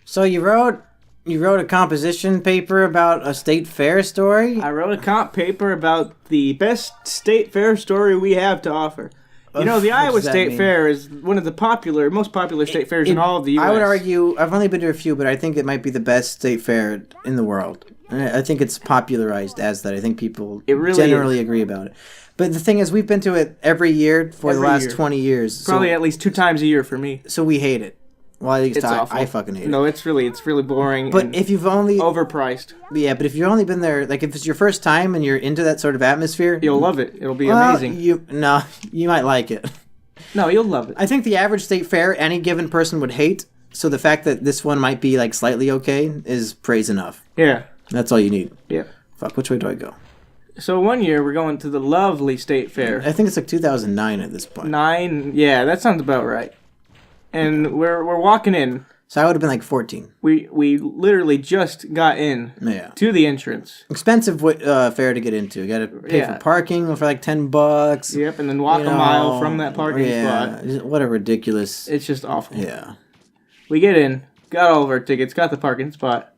So you wrote a composition paper about a state fair story? I wrote a comp paper about the best state fair story we have to offer. You know, the Iowa State Fair is one of the most popular state fairs in all of the U.S. I would argue, I've only been to a few, but I think it might be the best state fair in the world. I think it's popularized as that. I think people generally agree about it. But the thing is, we've been to it every year for the last 20 years. Probably at least 2 times a year for me. So we hate it. Well, at least it's awful. I fucking hate it. No, it's really boring. But if you've only overpriced. Yeah, but if you've only been there, like if it's your first time and you're into that sort of atmosphere, you'll love it. It'll be amazing. You might like it. No, you'll love it. I think the average state fair any given person would hate. So the fact that this one might be like slightly okay is praise enough. Yeah. That's all you need. Yeah. Fuck, which way do I go? So one year we're going to the lovely state fair. I think it's like 2009 at this point. 9? Yeah, that sounds about right. And we're walking in. So I would have been like 14. We literally just got in to the entrance. Expensive fair to get into. You got to pay for parking for like $10. Yep, and then walk a mile from that parking spot. What a ridiculous. It's just awful. Yeah. We get in, got all of our tickets, got the parking spot.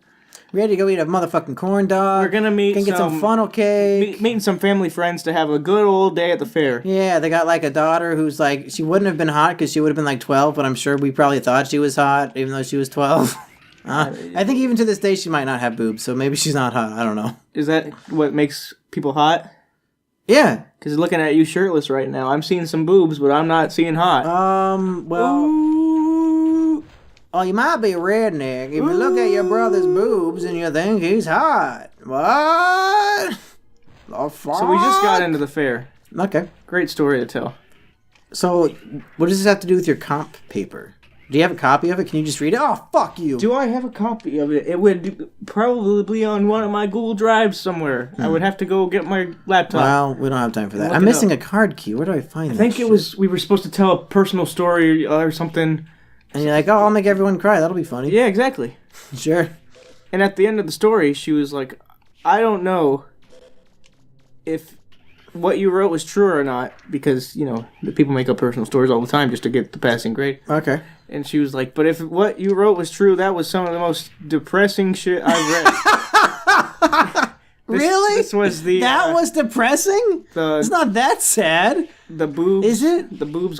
Ready to go eat a motherfucking corn dog. We're gonna get some funnel cake. Meeting some family friends to have a good old day at the fair. Yeah, they got like a daughter who's like, she wouldn't have been hot because she would have been like 12, but I'm sure we probably thought she was hot even though she was 12. I think even to this day she might not have boobs, so maybe she's not hot. I don't know. Is that what makes people hot? Yeah. Because looking at you shirtless right now, I'm seeing some boobs, but I'm not seeing hot. Well... Ooh. Oh, you might be a redneck if you look at your brother's boobs and you think he's hot. What? The fuck? So we just got into the fair. Okay. Great story to tell. So, what does this have to do with your comp paper? Do you have a copy of it? Can you just read it? Oh, fuck you. Do I have a copy of it? It would probably be on one of my Google Drives somewhere. I would have to go get my laptop. Well, we don't have time for that. I'm missing a card key. Where do I find that? I think we were supposed to tell a personal story or something. And you're like, oh, I'll make everyone cry. That'll be funny. Yeah, exactly. Sure. And at the end of the story, she was like, I don't know if what you wrote was true or not, because, you know, the people make up personal stories all the time just to get the passing grade. Okay. And she was like, but if what you wrote was true, that was some of the most depressing shit I've read. Really? This was the... That was depressing? It's not that sad. The boobs... Is it? The boobs,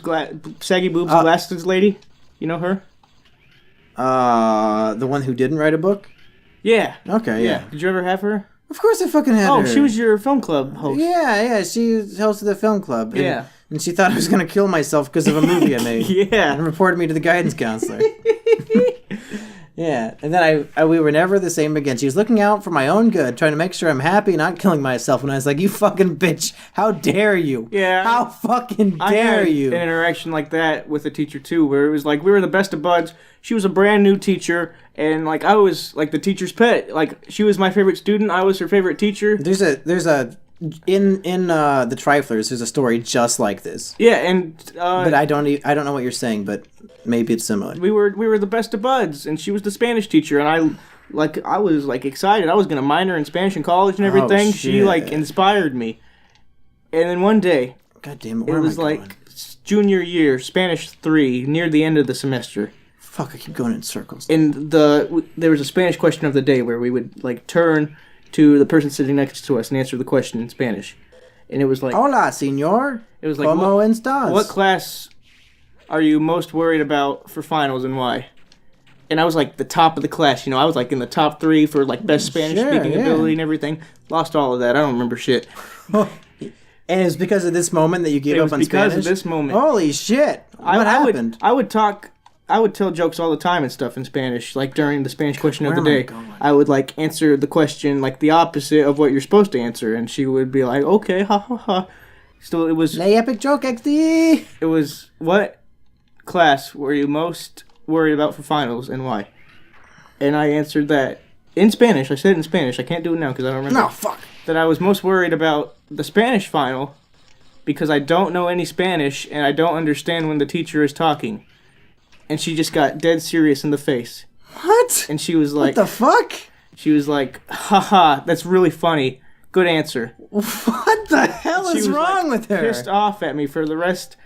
saggy boobs glasses lady. You know her? The one who didn't write a book? Yeah. Okay, yeah. Did you ever have her? Of course I fucking had her. Oh, she was your film club host. Yeah, she hosted the film club. And, yeah. And she thought I was going to kill myself because of a movie I made. Yeah. And reported me to the guidance counselor. Yeah, and then we were never the same again. She was looking out for my own good, trying to make sure I'm happy, not killing myself. And I was like, you fucking bitch, how dare you? Yeah. How fucking dare you? An interaction like that with a teacher, too, where it was like, we were the best of buds. She was a brand new teacher, and like I was like the teacher's pet. Like, she was my favorite student, I was her favorite teacher. There's a in the Triflers, there's a story just like this. Yeah, and but I don't know what you're saying, but maybe it's similar. We were the best of buds, and she was the Spanish teacher, and I was like excited. I was gonna minor in Spanish in college and everything. She like inspired me. And then one day, God damn it, it was like junior year, Spanish 3, near the end of the semester. Fuck, I keep going in circles. And there was a Spanish question of the day where we would like turn to the person sitting next to us and answer the question in Spanish. And it was like, hola, señor. It was like, ¿Cómo estás? What class are you most worried about for finals and why? And I was like the top of the class, you know. I was like in the top 3 for like best Spanish speaking ability and everything. Lost all of that. I don't remember shit. And it's because of this moment that you gave up on Spanish? It was because of this moment. Holy shit. What happened? I would tell jokes all the time and stuff in Spanish, like during the Spanish question of the day. I would like answer the question like the opposite of what you're supposed to answer, and she would be like, "Okay, ha ha ha." So it was. Lay epic joke, XD. It was, what class were you most worried about for finals and why? And I answered that in Spanish. I said it in Spanish. I can't do it now because I don't remember. No, fuck. That I was most worried about the Spanish final because I don't know any Spanish and I don't understand when the teacher is talking. And she just got dead serious in the face. What? And she was like... What the fuck? She was like, haha, that's really funny. Good answer. What the hell is wrong with her? Pissed off at me for the rest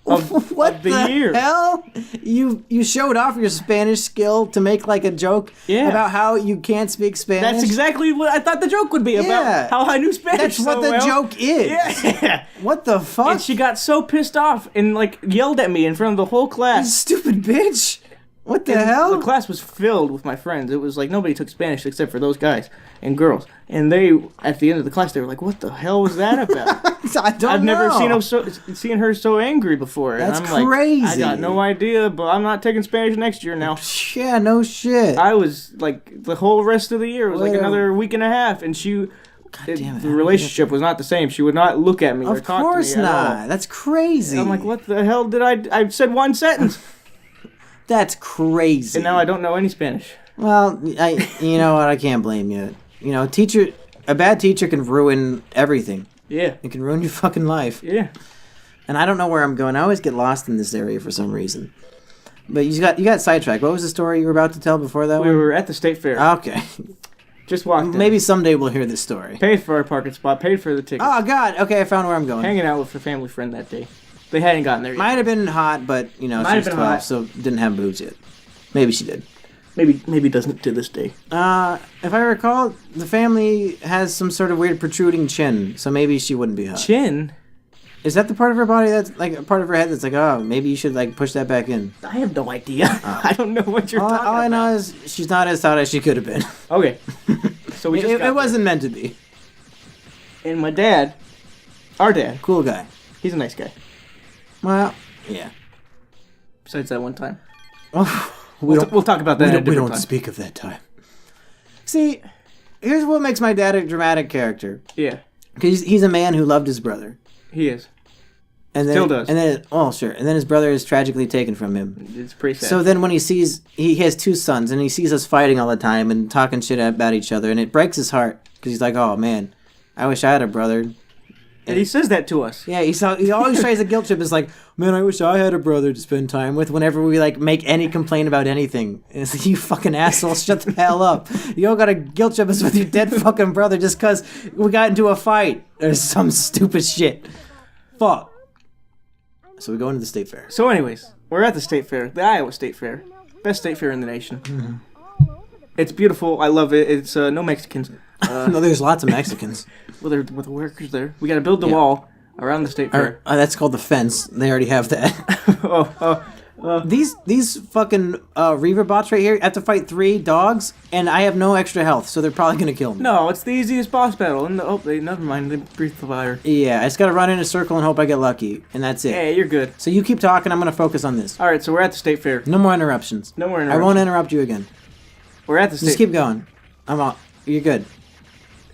what the year. hell? You showed off your Spanish skill to make like a joke about how you can't speak Spanish? That's exactly what I thought the joke would be, about how I knew Spanish. That's what the joke is. Yeah. What the fuck? And she got so pissed off and like yelled at me in front of the whole class. You stupid bitch. What the hell? The class was filled with my friends. It was like nobody took Spanish except for those guys and girls. And they, at the end of the class, they were like, "What the hell was that about?" I've never seen her so angry before. That's and I'm crazy. Like, I got no idea, but I'm not taking Spanish next year now. Yeah, no shit. I was like, the whole rest of the year was like another week and a half, and she. The relationship was not the same. She would not look at me or talk to me. Of course not. That's crazy. And I'm like, what the hell did I said one sentence. That's crazy. And now I don't know any Spanish. Well, you know what? I can't blame you. You know, a bad teacher can ruin everything. Yeah. It can ruin your fucking life. Yeah. And I don't know where I'm going. I always get lost in this area for some reason. But you got sidetracked. What was the story you were about to tell before that one? We were at the state fair. Okay. Just walked in. Maybe someday we'll hear this story. Paid for our parking spot. Paid for the ticket. Oh, God. Okay, I found where I'm going. Hanging out with a family friend that day. They hadn't gotten there yet. Might have been hot, but, you know, she was 12, so didn't have boobs yet. Maybe she did. Maybe doesn't to this day. If I recall, the family has some sort of weird protruding chin, so maybe she wouldn't be hot. Chin? Is that the part of her body that's, like, a part of her head that's like, oh, maybe you should, like, push that back in? I have no idea. I don't know what you're talking about. All I know is she's not as hot as she could have been. Okay. So it wasn't meant to be. And my dad, our dad. Cool guy. He's a nice guy. Well, yeah. Besides that one time. We'll talk about that at a different We don't time. speak of that time. See, here's what makes my dad a dramatic character. Yeah. Because he's a man who loved his brother. He is. And then, Still does. And then, sure. And then his brother is tragically taken from him. It's pretty sad. So then when he has two sons, and he sees us fighting all the time and talking shit about each other, and it breaks his heart. Because he's like, oh, man, I wish I had a brother. And he says that to us. Yeah, he always tries to guilt trip. It's like, man, I wish I had a brother to spend time with whenever we, like, make any complaint about anything. And it's like, you fucking asshole, shut the hell up. You don't gotta guilt trip us with your dead fucking brother just because we got into a fight or some stupid shit. Fuck. So we go into the state fair. So anyways, we're at the state fair, the Iowa State Fair. Best state fair in the nation. Mm-hmm. It's beautiful. I love it. It's no Mexicans. No, there's lots of Mexicans. Well, they're with the workers there. We got to build the wall around the state fair. That's called the fence. They already have that. These fucking Reaver bots right here have to fight 3 dogs, and I have no extra health, so they're probably gonna kill me. No, it's the easiest boss battle. And never mind. They breathe the fire. Yeah, I just gotta run in a circle and hope I get lucky, and that's it. Yeah, you're good. So you keep talking. I'm gonna focus on this. All right, so we're at the state fair. No more interruptions. No more interruptions. I won't interrupt you again. We're at the state. Just keep going. I'm out. You're good.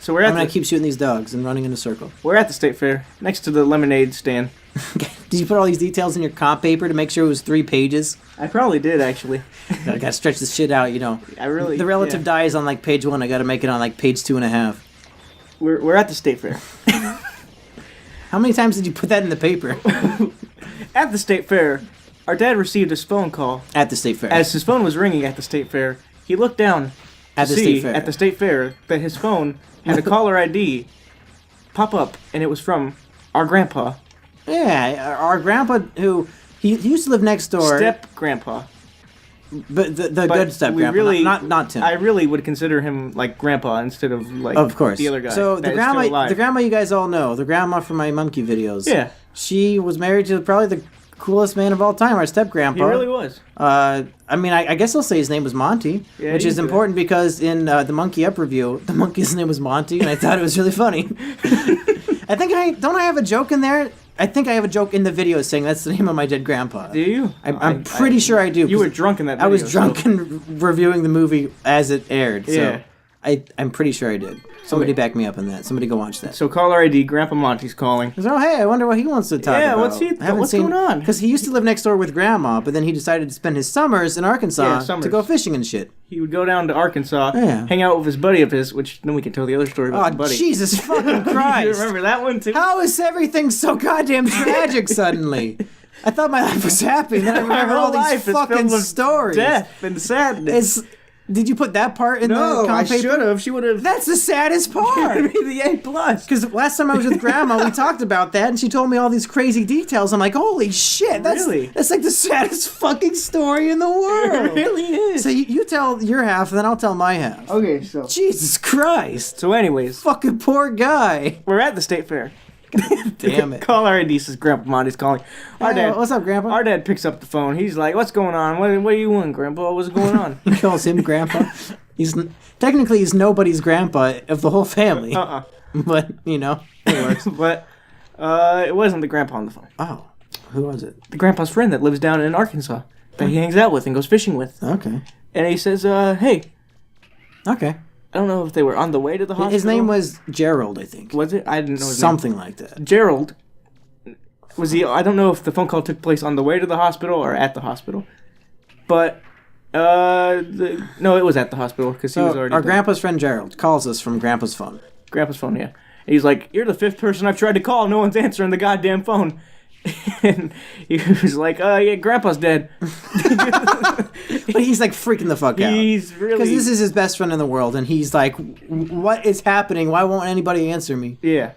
So I'm gonna keep shooting these dogs and running in a circle. We're at the state fair, next to the lemonade stand. Did you put all these details in your comp paper to make sure it was 3 pages? I probably did, actually. I gotta stretch this shit out, you know. The relative die is on like page 1. I gotta make it on like page 2.5. We're at the state fair. How many times did you put that in the paper? At the state fair, our dad received his phone call. At the state fair. As his phone was ringing at the state fair, he looked down at the state fair that his phone had a caller ID pop up, and it was from our grandpa. Yeah, our grandpa, who he used to live next door. Step grandpa. But the good step grandpa, really, not Tim. I really would consider him like grandpa instead of like of course. The other guy. So the grandma you guys all know, the grandma from my Mumkey videos. Yeah. She was married to probably the coolest man of all time, our step grandpa. He really was. I mean, I guess I'll say his name was Monty, which is important because in the Monkey Up review, the monkey's name was Monty, and I thought it was really funny. I think I have a joke in there. I think I have a joke in the video saying that's the name of my dead grandpa. Do you? I'm pretty sure I do. You were drunk in that video. I was drunk and reviewing the movie as it aired. Yeah. So I'm pretty sure I did. Somebody back me up on that. Somebody go watch that. So caller ID, Grandpa Monty's calling. Oh, hey, I wonder what he wants to talk about. Yeah, what's going on? Because he used to live next door with Grandma, but then he decided to spend his summers in Arkansas to go fishing and shit. He would go down to Arkansas, hang out with his buddy of his, which then we can tell the other story about the buddy. Jesus fucking Christ. You remember that one too? How is everything so goddamn tragic suddenly? I thought my life was happy, and then I remember all these fucking stories. Death and sadness. Did you put that part in the No, I paper? should have. She would have. That's the saddest part. Given me the A+. Because last time I was with Grandma, we talked about that, and she told me all these crazy details. I'm like, holy shit, that's like the saddest fucking story in the world. It really is. So you tell your half, and then I'll tell my half. Okay, so. Jesus Christ. So anyways. Fucking poor guy. We're at the state fair. Damn it. Call our ID, says Grandpa Monty's calling. Our dad. What's up, Grandpa? Our dad picks up the phone. He's like, what's going on? What do you want, Grandpa? What's going on? He calls him Grandpa. Technically he's nobody's grandpa of the whole family. But, it works. But it wasn't the grandpa on the phone. Oh. Who was it? The grandpa's friend that lives down in Arkansas that he hangs out with and goes fishing with. Okay. And he says, hey. Okay. I don't know if they were on the way to the hospital. His name was Gerald, I think. Was it? I didn't know his Something name. like that. Gerald. Was he? I don't know if the phone call took place on the way to the hospital or at the hospital. But, no, it was at the hospital because he was already our dead. grandpa's friend Gerald calls us from Grandpa's phone. Grandpa's phone, yeah. And he's like, you're the 5th person I've tried to call. No one's answering the goddamn phone. And he was like, yeah, Grandpa's dead. But he's like freaking the fuck out. He's really... Because this is his best friend in the world, and he's like, what is happening? Why won't anybody answer me? Yeah.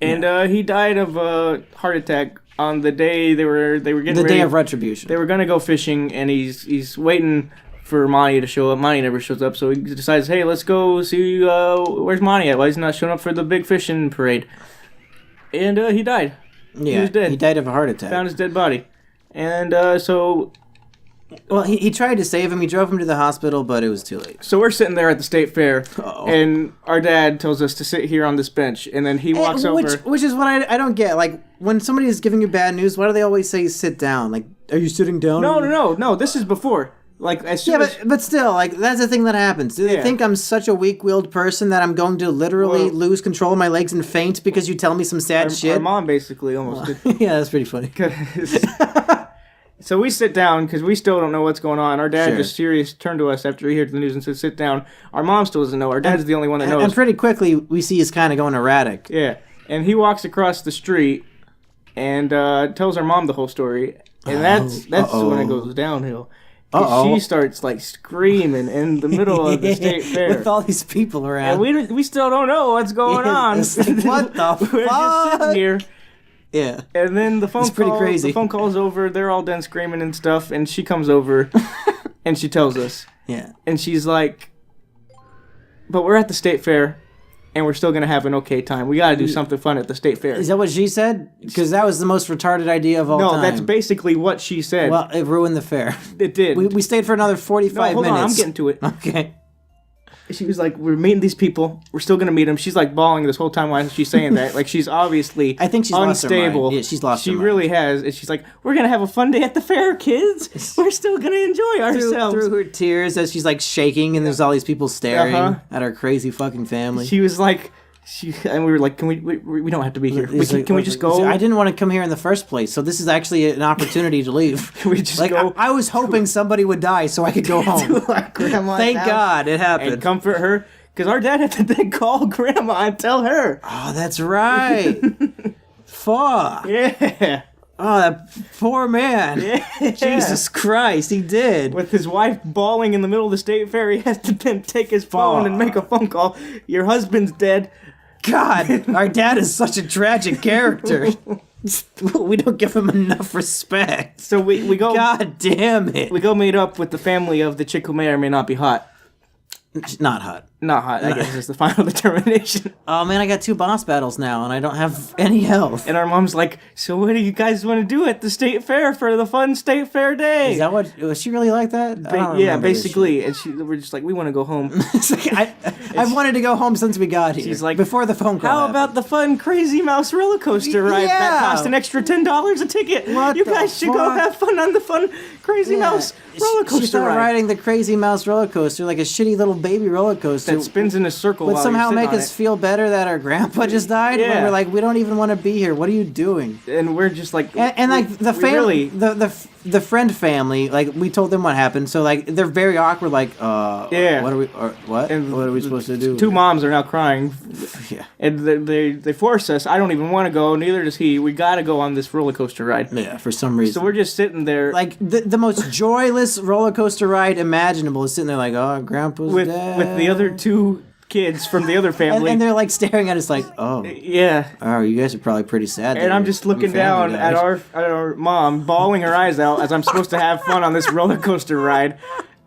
And he died of a heart attack on the day they were getting ready. The day of retribution. They were going to go fishing, and he's waiting for Monty to show up. Monty never shows up, so he decides, hey, let's go see, where's Monty at? Why is he not showing up for the big fishing parade? And he died. Yeah, he was dead. He died of a heart attack. Found his dead body. And so... Well, he tried to save him. He drove him to the hospital, but it was too late. So we're sitting there at the state fair, and our dad tells us to sit here on this bench, and then he walks over... Which is what I don't get. Like, when somebody is giving you bad news, why do they always say sit down? Like, are you sitting down? No, this is before. Like, as soon as... but still, like, that's the thing that happens. Do they think I'm such a weak-willed person that I'm going to literally lose control of my legs and faint because you tell me some sad shit? Our mom basically almost did. Yeah, that's pretty funny. So we sit down because we still don't know what's going on. Our dad just turned to us after he heard the news and said, sit down. Our mom still doesn't know. Our dad's the only one that knows. And pretty quickly, we see he's kind of going erratic. Yeah. And he walks across the street and tells our mom the whole story. And that's when it goes downhill. She starts like screaming in the middle of the state fair with all these people around, and we still don't know what's going on. It's like, what the fuck? We're just sitting here. Yeah, and then the phone pretty crazy. The phone call's over. They're all done screaming and stuff, and she comes over, and she tells us. Yeah, and she's like, "But we're at the state fair." And we're still going to have an okay time. We got to do something fun at the state fair. Is that what she said? Because that was the most retarded idea of all time. No, that's basically what she said. Well, it ruined the fair. It did. We stayed for another 45 minutes. Hold on, I'm getting to it. Okay. She was like, we're meeting these people. We're still going to meet them. She's like bawling this whole time while she's saying that. Like, she's obviously I think she's unstable. Lost her mind. Yeah, she's lost her mind. She really has. And she's like, we're going to have a fun day at the fair, kids. We're still going to enjoy ourselves. Through her tears as she's like shaking and there's all these people staring at our crazy fucking family. She was like... and we were like, can we don't have to be here. Can we just go? I didn't want to come here in the first place, so this is actually an opportunity to leave. Can we just go? I was hoping somebody would die so I could go home. Thank God it happened. And comfort her, because our dad had to then call Grandma and tell her. Oh, that's right. Fuck. Yeah. Oh, that poor man. Yeah. Jesus Christ, he did. With his wife bawling in the middle of the state fair, he has to then take his phone and make a phone call. Your husband's dead. God, our dad is such a tragic character. We don't give him enough respect. So we go... God damn it. We go meet up with the family of the chick who may or may not be hot. Not hot. Not hot, I guess is the final determination. Oh man, I got 2 boss battles now, and I don't have any health. And our mom's like, so what do you guys want to do at the state fair for the fun state fair day? Is that what, was she really like that? Yeah, basically. And we're just like, we want to go home. It's like, I've wanted to go home since we got here. She's like, before the phone call How about the fun Crazy Mouse roller coaster ride that cost an extra $10 a ticket? You guys should go have fun on the fun Crazy Mouse roller coaster She started ride. riding the Crazy Mouse roller coaster, like a shitty little baby roller coaster. That spins in a circle would while somehow you're make sitting us feel better that our grandpa just died. Yeah. When we're like, we don't even want to be here. What are you doing? And we're just like, And like the family, the the friend family, like, we told them what happened, so, like, they're very awkward, like, yeah. what are we, or, what? And what are we supposed to do? Two moms are now crying. Yeah. And they force us. I don't even want to go, neither does he. We gotta go on this roller coaster ride. Yeah, for some reason. So we're just sitting there. Like, the most joyless roller coaster ride imaginable is sitting there like, oh, Grandpa's dead. With the other two kids from the other family. And they're, like, staring at us like, oh. Yeah. Oh, you guys are probably pretty sad. And I'm just looking down at our mom, bawling her eyes out as I'm supposed to have fun on this roller coaster ride.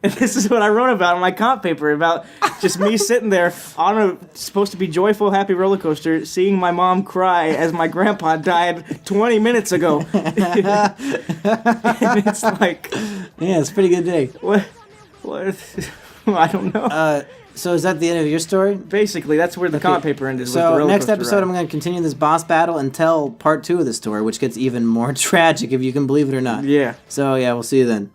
And this is what I wrote about on my comp paper, about just me sitting there on a supposed to be joyful, happy roller coaster, seeing my mom cry as my grandpa died 20 minutes ago. And it's like... Yeah, it's a pretty good day. What? I don't know. So is that the end of your story? Basically, that's where the comp paper ended. So next episode, I'm going to continue this boss battle and tell part 2 of the story, which gets even more tragic, if you can believe it or not. Yeah. So yeah, we'll see you then.